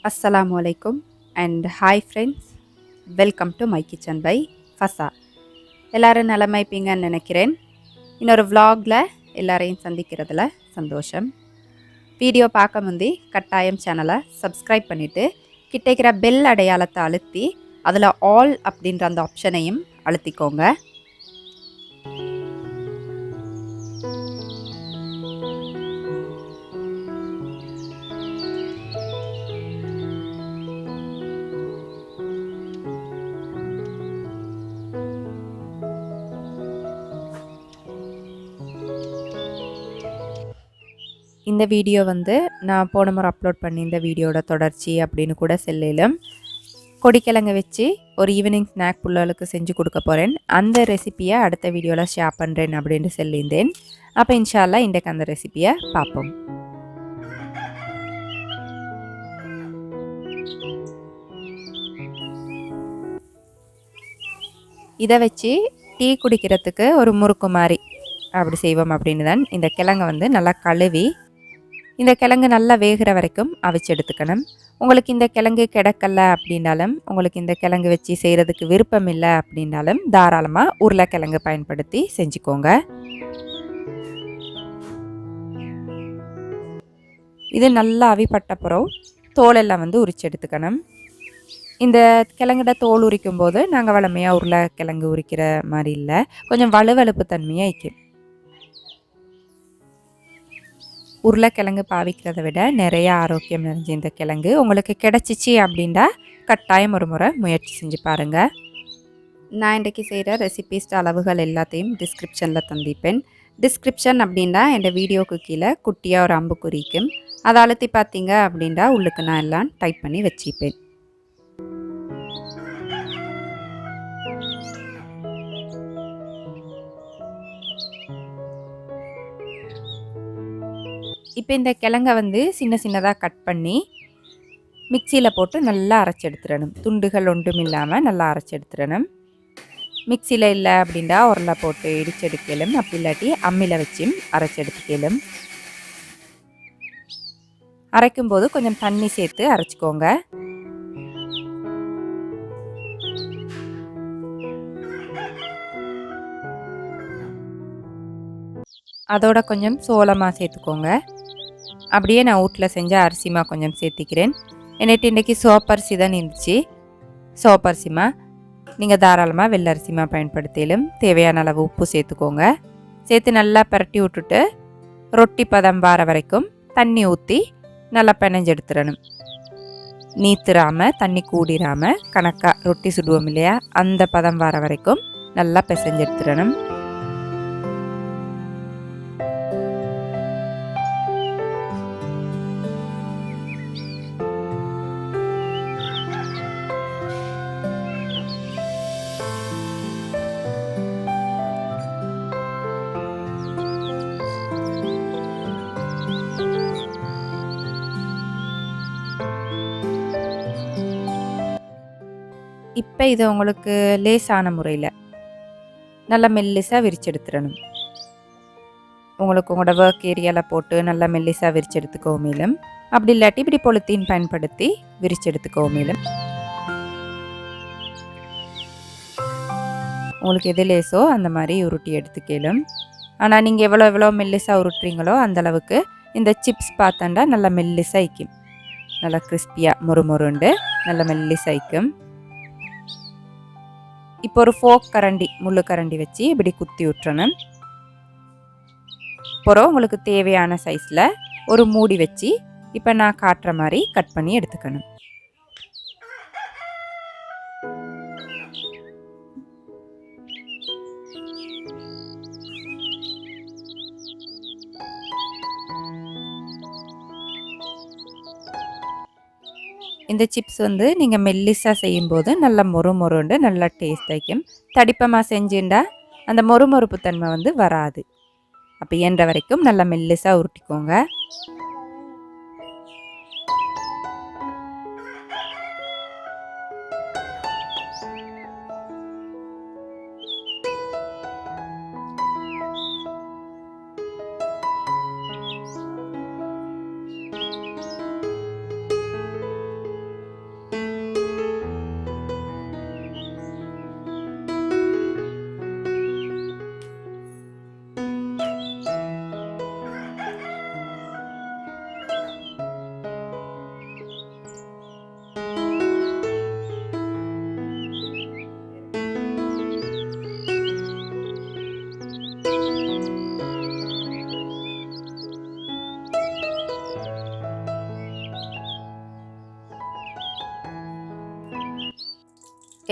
Assalamu alaikum and hi friends, welcome to my kitchen by Fasa. எல்லாரும் நலமா இருப்பீங்கன்னு நினைக்கிறேன். இன்னொரு vlogல எல்லாரையும் சந்திக்கிறதுல சந்தோஷம். வீடியோ பார்க்க முந்தி கட்டாயம் சேனலை சப்ஸ்கிரைப் பண்ணிவிட்டு கிட்டேக்கிற பெல் அடையாளத்தை அழுத்தி அதில் ஆல் அப்படின்ற அந்த ஆப்ஷனையும் அழுத்திக்கோங்க. இந்த வீடியோ நான் போன முறை அப்லோட் பண்ணி இந்த வீடியோட தொடர்ச்சி அப்படின்னு கூட சொல்லலாம். கொடிக்கிழங்கு வச்சு ஒரு ஈவினிங் ஸ்நாக் புள்ளைகளுக்கு செஞ்சு கொடுக்க போகிறேன். அந்த ரெசிப்பியை அடுத்த வீடியோவில் ஷேர் பண்ணுறேன் அப்படின்னு சொல்லியிருந்தேன். அப்போ இன்ஷால்லா இன்றைக்கு அந்த ரெசிப்பியை பார்ப்போம். இதை வச்சு டீ குடிக்கிறதுக்கு ஒரு முறுக்கு மாதிரி அப்படி செய்வோம் அப்படின்னு தான் இந்த கிழங்கை நல்லா கழுவி இந்த கிழங்கு நல்லா வேகிற வரைக்கும் அவிச்சு எடுத்துக்கணும். உங்களுக்கு இந்த கிழங்கு கிடைக்கல அப்படின்னாலும், உங்களுக்கு இந்த கிழங்கு வச்சு செய்கிறதுக்கு விருப்பம் இல்லை அப்படின்னாலும் தாராளமாக உருளைக்கிழங்கு பயன்படுத்தி செஞ்சுக்கோங்க. இது நல்லா அவிப்பட்டப்புறம் தோலெல்லாம் உரிச்சு எடுத்துக்கணும். இந்த கிழங்குட தோல் உரிக்கும் போது நாங்கள் வளமையாக உருளைக்கிழங்கு உரிக்கிற மாதிரி இல்லை, கொஞ்சம் வலுவழுப்பு தன்மையாக இருக்கும். உருளைக்கிழங்கு பாவிக்கிறத விட நிறைய ஆரோக்கியம் நிறைஞ்ச இந்த கிழங்கு உங்களுக்கு கிடச்சிச்சு அப்படின்னா கட்டாயம் ஒரு முறை முயற்சி செஞ்சு பாருங்கள். நான் இன்றைக்கி செய்கிற ரெசிபிஸ் அளவுகள் எல்லாத்தையும் டிஸ்கிரிப்ஷனில் தந்திப்பேன். டிஸ்கிரிப்ஷன் அப்படின்னா என் வீடியோவுக்கு கீழே குட்டியாக ஒரு அம்பு குறிக்கும், அதை அழுத்தி பார்த்தீங்க அப்படின்னா உள்ளுக்கு நான் எல்லாம் டைப் பண்ணி வச்சுப்பேன். இப்போ இந்த கிழங்கை சின்ன சின்னதாக கட் பண்ணி மிக்சியில் போட்டு நல்லா அரைச்சி எடுத்துடணும். துண்டுகள் ஒன்றும் இல்லாமல் நல்லா அரைச்சி எடுத்துடணும். மிக்சியில் இல்லை அப்படின்னா உரலை போட்டு இடிச்சு எடுக்கலும், அப்படி இல்லாட்டி அம்மியில் வச்சும் அரைச்சி எடுத்துக்கலும். அரைக்கும்போது கொஞ்சம் தண்ணி சேர்த்து அரைச்சிக்கோங்க. அதோட கொஞ்சம் சோளமாக சேர்த்துக்கோங்க. அப்படியே நான் வீட்டில் செஞ்ச அரிசிமா கொஞ்சம் சேர்த்திக்கிறேன். என்னட்டு இன்றைக்கி சோப்பரிசி தான் இருந்துச்சு. சோப்பரிசிமா நீங்கள் தாராளமாக வெள்ளரிசிமா பயன்படுத்திலும் தேவையான அளவு உப்பு சேர்த்துக்கோங்க. சேர்த்து நல்லா பரட்டி விட்டுட்டு ரொட்டி பதம் வார வரைக்கும் தண்ணி ஊற்றி நல்லா பிணைஞ்செடுத்துடணும். நீத்துறாமல் தண்ணி கூடிராமல் கணக்காக ரொட்டி சுடுவோம் இல்லையா, அந்த பதம் வார வரைக்கும் நல்லா பிசைஞ்செடுத்துடணும். இப்போ இதை உங்களுக்கு லேசான முறையில் நல்லா மெல்லிசாக விரிச்சு எடுத்துடணும். உங்களுக்கு உங்களோட ஒர்க் ஏரியாவில் போட்டு நல்லா மெல்லிசாக விரிச்சு எடுத்துக்கோ மேலும், அப்படி இல்லாட்டி இப்படி பொலித்தீன் பயன்படுத்தி விரிச்சு எடுத்துக்கோ மேலும். உங்களுக்கு எது லேசோ அந்த மாதிரி உருட்டி எடுத்துக்கலும். ஆனால் நீங்கள் எவ்வளோ மெல்லிசாக உருட்டுறீங்களோ அந்தளவுக்கு இந்த சிப்ஸ் பார்த்தா நல்லா மெல்லிசாய்க்கும், நல்லா கிறிஸ்பியாக மொறுமொருண்டு நல்லா மெல்லிசாய்க்கும். இப்போ ஒரு ஃபோக் கரண்டி, முள்ளு கரண்டி வச்சு இப்படி குத்தி விட்டுறணும். அப்புறம் உங்களுக்கு தேவையான சைஸில் ஒரு மூடி வச்சு இப்போ நான் காட்டுற மாதிரி கட் பண்ணி எடுத்துக்கணும். இந்த சிப்ஸ் நீங்கள் மெல்லிஸாக செய்யும்போது நல்லா மொறுமொருண்டு நல்லா டேஸ்ட் ஆகிக்கும். தடிப்பமாக செஞ்சுண்டா அந்த மொறுமொறுப்பு தன்மை வராது. அப்போ இயன்ற வரைக்கும் நல்லா மெல்லிஸாக உருட்டிக்கோங்க.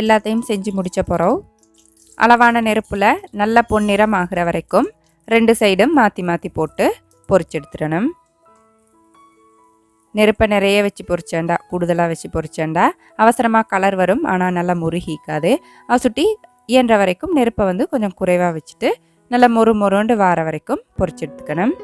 எல்லாத்தையும் செஞ்சு முடித்த பிறகு அளவான நெருப்பில் நல்ல பொன்னிறம் ஆகிற வரைக்கும் 2 சைடும் மாற்றி மாற்றி போட்டு பொரிச்சு எடுத்துடணும். நெருப்பை நிறைய வச்சு பொரிச்சேண்டா, கூடுதலாக வச்சு பொரிச்சேண்டா அவசரமாக கலர் வரும், ஆனால் நல்லா முருகிக்காது. சுட்டி இயன்ற வரைக்கும் நெருப்பை வந்து கொஞ்சம் குறைவாக வச்சுட்டு நல்லா மொறுண்டு வார வரைக்கும் பொரிச்சு எடுத்துக்கணும்.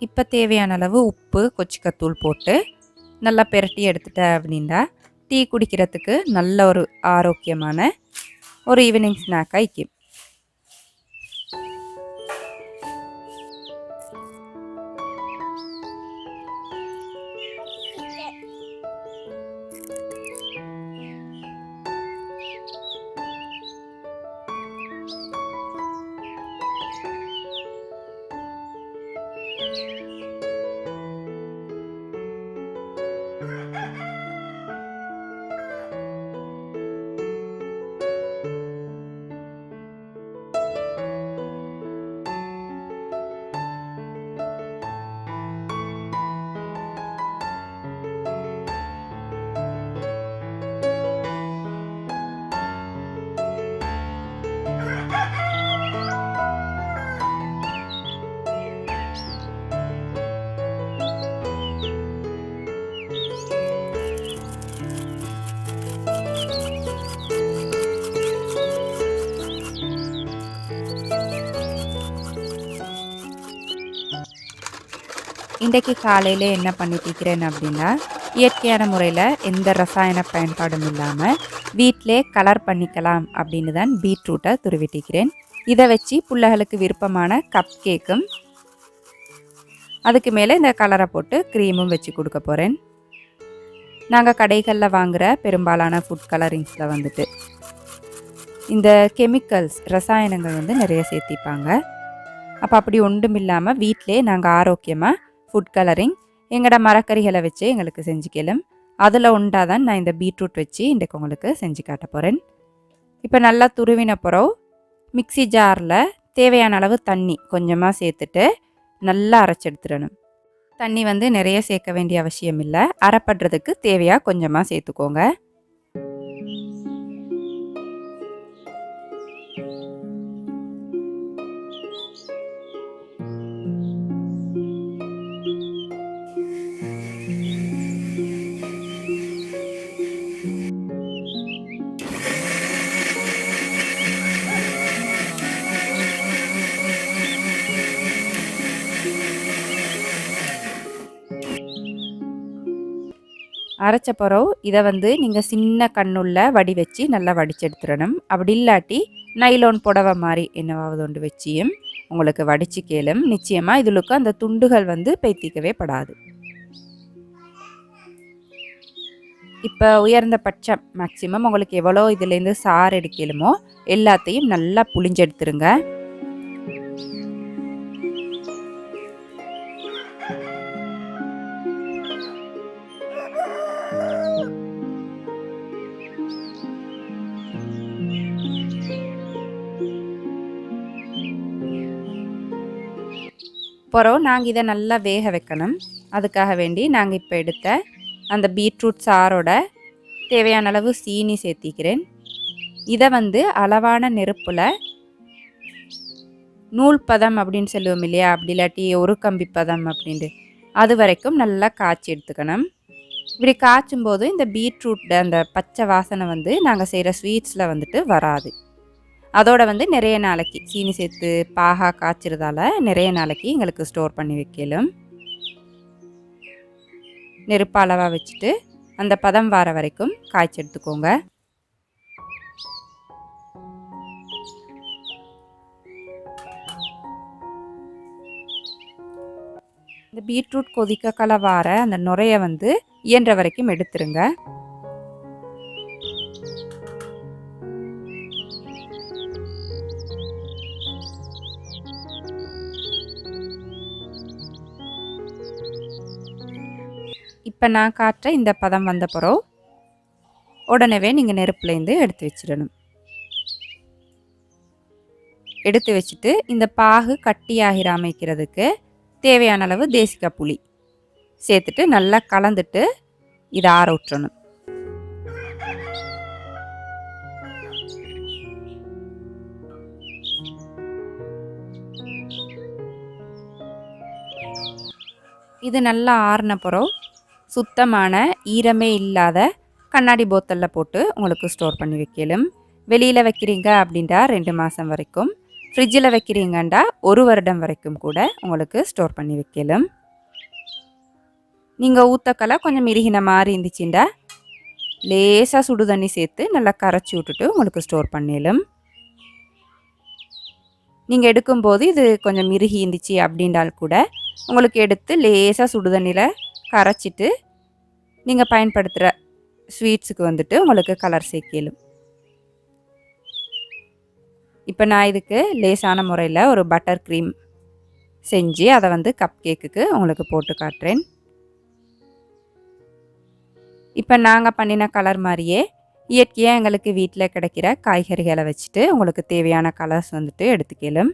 இப்போ தேவையான அளவு உப்பு, கொச்சிக்கத்தூள் போட்டு நல்லா பெரட்டி எடுத்துட்ட அப்படின்னா டீ குடிக்கிறதுக்கு நல்ல ஒரு ஆரோக்கியமான ஒரு ஈவினிங் ஸ்நாக்காக இருக்கும். இன்றைக்கு காலையில் என்ன பண்ணிட்டிருக்கிறேன் அப்படின்னா, இயற்கையான முறையில் எந்த ரசாயன பயன்பாடும் இல்லாமல் வீட்டிலே கலர் பண்ணிக்கலாம் அப்படின்னு தான் பீட்ரூட்டை துருவிட்டிக்கிறேன். இதை வச்சு பிள்ளைகளுக்கு விருப்பமான கப் கேக்கும் அதுக்கு மேலே இந்த கலரை போட்டு க்ரீமும் வச்சு கொடுக்க போகிறேன். நாங்கள் கடைகளில் வாங்குகிற பெரும்பாலான ஃபுட் கலரிங்ஸில் வந்துட்டு இந்த கெமிக்கல்ஸ் ரசாயனங்கள் வந்து நிறைய சேர்த்திப்பாங்க. அப்போ அப்படி ஒன்றும் இல்லாமல் வீட்டிலே நாங்கள் ஆரோக்கியமாக ஃபுட் கலரிங் எங்களோட மரக்கறிகளை வச்சு எங்களுக்கு செஞ்சுக்கலாம். அதில் உண்டாதான் நான் இந்த பீட்ரூட் வச்சு இன்றைக்கு உங்களுக்கு செஞ்சு காட்ட போகிறேன். இப்போ நல்லா துருவின பிறகு மிக்சி ஜாரில் தேவையான அளவு தண்ணி கொஞ்சமாக சேர்த்துட்டு நல்லா அரைச்சி எடுத்துடணும். தண்ணி வந்து நிறைய சேர்க்க வேண்டிய அவசியம் இல்லை, அரைப்படுறதுக்கு தேவையாக கொஞ்சமாக சேர்த்துக்கோங்க. அரைச்ச பிறகு இதை வந்து நீங்கள் சின்ன கண்ணுள்ள வடி வச்சு நல்லா வடிச்சு எடுத்துடணும். அப்படி இல்லாட்டி நைலோன் புடவை மாதிரி என்னவாவது ஒன்று வச்சியும் உங்களுக்கு வடிச்சு கேளும். நிச்சயமாக இதுலுக்கு அந்த துண்டுகள் வந்து பைத்திக்கவே படாது. இப்போ உயர்ந்த பட்சம் மேக்சிமம் உங்களுக்கு எவ்வளோ இதுலேருந்து சாறு எடுக்கலுமோ எல்லாத்தையும் நல்லா புளிஞ்செடுத்துருங்க. பிறகு நாங்கள் இதை நல்லா வேக வைக்கணும். அதுக்காக வேண்டி நாங்கள் இப்போ எடுத்த அந்த பீட்ரூட் சாரோட தேவையான அளவு சீனி சேர்த்திக்கிறேன். இதை வந்து அளவான நெருப்பில் நூல் பதம் அப்படின்னு சொல்லுவோம் இல்லையா, அப்படி இல்லாட்டி ஒரு கம்பி பதம் அப்படின்ட்டு அது வரைக்கும் நல்லா காய்ச்சி எடுத்துக்கணும். இப்படி காய்ச்சும் போது இந்த பீட்ரூட் அந்த பச்சை வாசனை வந்து நாங்கள் செய்கிற ஸ்வீட்ஸில் வந்துட்டு வராது. அதோட வந்து நிறைய நாளைக்கு சீனி சேர்த்து பாகா காய்ச்சிறதால நிறைய நாளைக்கு எங்களுக்கு ஸ்டோர் பண்ணி வைக்கலும். நெருப்பு அளவாக வச்சுட்டு அந்த பதம் வர வரைக்கும் காய்ச்சி எடுத்துக்கோங்க. இந்த பீட்ரூட் கொதிக்க வார அந்த நுரையை வந்து இயன்ற வரைக்கும் எடுத்துருங்க. இப்போ நான் காட்டுற இந்த பதம் வந்த பிறகு உடனே நீங்கள் நெருப்புலேருந்து எடுத்து வச்சிடணும். எடுத்து வச்சுட்டு இந்த பாகு கட்டியாகிராம வைக்கிறதுக்கு தேவையான அளவு தேசிக்காய் புளி சேர்த்துட்டு நல்லா கலந்துட்டு இதை ஆற விட்டுறணும். இது நல்லா ஆறின பிறகு சுத்தமான ஈரமே இல்லாத கண்ணாடி போத்தலில் போட்டு உங்களுக்கு ஸ்டோர் பண்ணி வைக்கலும். வெளியில் வைக்கிறீங்க அப்படின்டா 2 மாதம் வரைக்கும், ஃப்ரிட்ஜில் வைக்கிறீங்கண்டா 1 வருடம் வரைக்கும் கூட உங்களுக்கு ஸ்டோர் பண்ணி வைக்கலும். நீங்கள் ஊற்றக்கலை கொஞ்சம் இறுகின மாதிரி இருந்துச்சுண்டா லேசாக சுடு தண்ணி சேர்த்து நல்லா கரைச்சி விட்டுட்டு உங்களுக்கு ஸ்டோர் பண்ணிடலும். நீங்கள் எடுக்கும்போது இது கொஞ்சம் இறுகி இருந்துச்சு அப்படின்றால் கூட உங்களுக்கு எடுத்து லேசாக சுடு தண்ணியில் கரைச்சிட்டு நீங்கள் பயன்படுத்துகிற ஸ்வீட்ஸுக்கு வந்துட்டு உங்களுக்கு கலர் சேர்க்கலும். இப்போ நான் இதுக்கு லேசான முறையில் ஒரு பட்டர் க்ரீம் செஞ்சு அதை வந்து கப் கேக்குக்கு உங்களுக்கு போட்டு காட்டுறேன். இப்போ நாங்கள் பண்ணின கலர் மாதிரியே இயற்கையாக எங்களுக்கு வீட்டில் கிடைக்கிற காய்கறிகளை வச்சுட்டு உங்களுக்கு தேவையான கலர்ஸ் வந்துட்டு எடுத்துக்கலும்.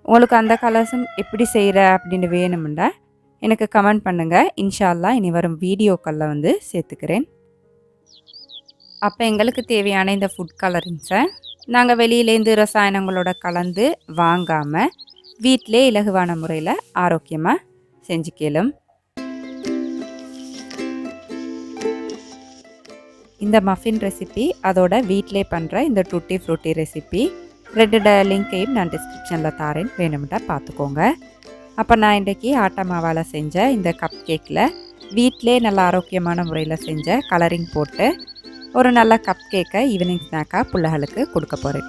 உங்களுக்கு அந்த கலர்ஸும் எப்படி செய்கிற அப்படின்னு வேணுமுண்டா எனக்கு கமெண்ட் பண்ணுங்கள். இன்ஷா அல்லாஹ் இனி வரும் வீடியோக்களில் வந்து சேர்த்துக்கிறேன். அப்போ எங்களுக்கு தேவையான இந்த ஃபுட் கலரிங்ஸை நாங்கள் வெளியிலேருந்து ரசாயனங்களோட கலந்து வாங்காமல் வீட்டிலே இலகுவான முறையில் ஆரோக்கியமாக செஞ்சுக்கலும். இந்த மஃபின் ரெசிபி அதோட வீட்டிலே பண்ணுற இந்த டூட்டி ஃப்ரூட்டி ரெசிபி 2 லிங்கையும் நான் டிஸ்கிரிப்ஷனில் தாரேன், வேணும்ட்டா பார்த்துக்கோங்க. அப்போ நான் இன்றைக்கி ஆட்டா மாவால் செஞ்ச இந்த கப் கேக்கில் வீட்டிலே நல்ல ஆரோக்கியமான முறையில் செஞ்ச கலரிங் போட்டு ஒரு நல்ல கப் கேக்கை ஈவினிங் ஸ்நாக்காக பிள்ளைகளுக்கு கொடுக்க போகிறேன்.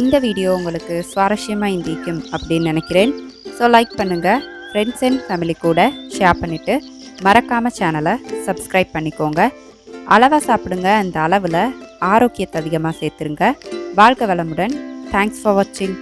இந்த வீடியோ உங்களுக்கு சுவாரஸ்யமாக இருந்திருக்கும் அப்படின்னு நினைக்கிறேன். ஸோ லைக் பண்ணுங்கள், ஃப்ரெண்ட்ஸ் அண்ட் ஃபேமிலி கூட ஷேர் பண்ணிவிட்டு மறக்காமல் சேனலை சப்ஸ்கிரைப் பண்ணிக்கோங்க. அளவாக சாப்பிடுங்க, அந்த அளவில் ஆரோக்கியத்தை அதிகமாக சேர்த்துருங்க. வாழ்க வளமுடன். தேங்க்ஸ் ஃபார் வாட்சிங்.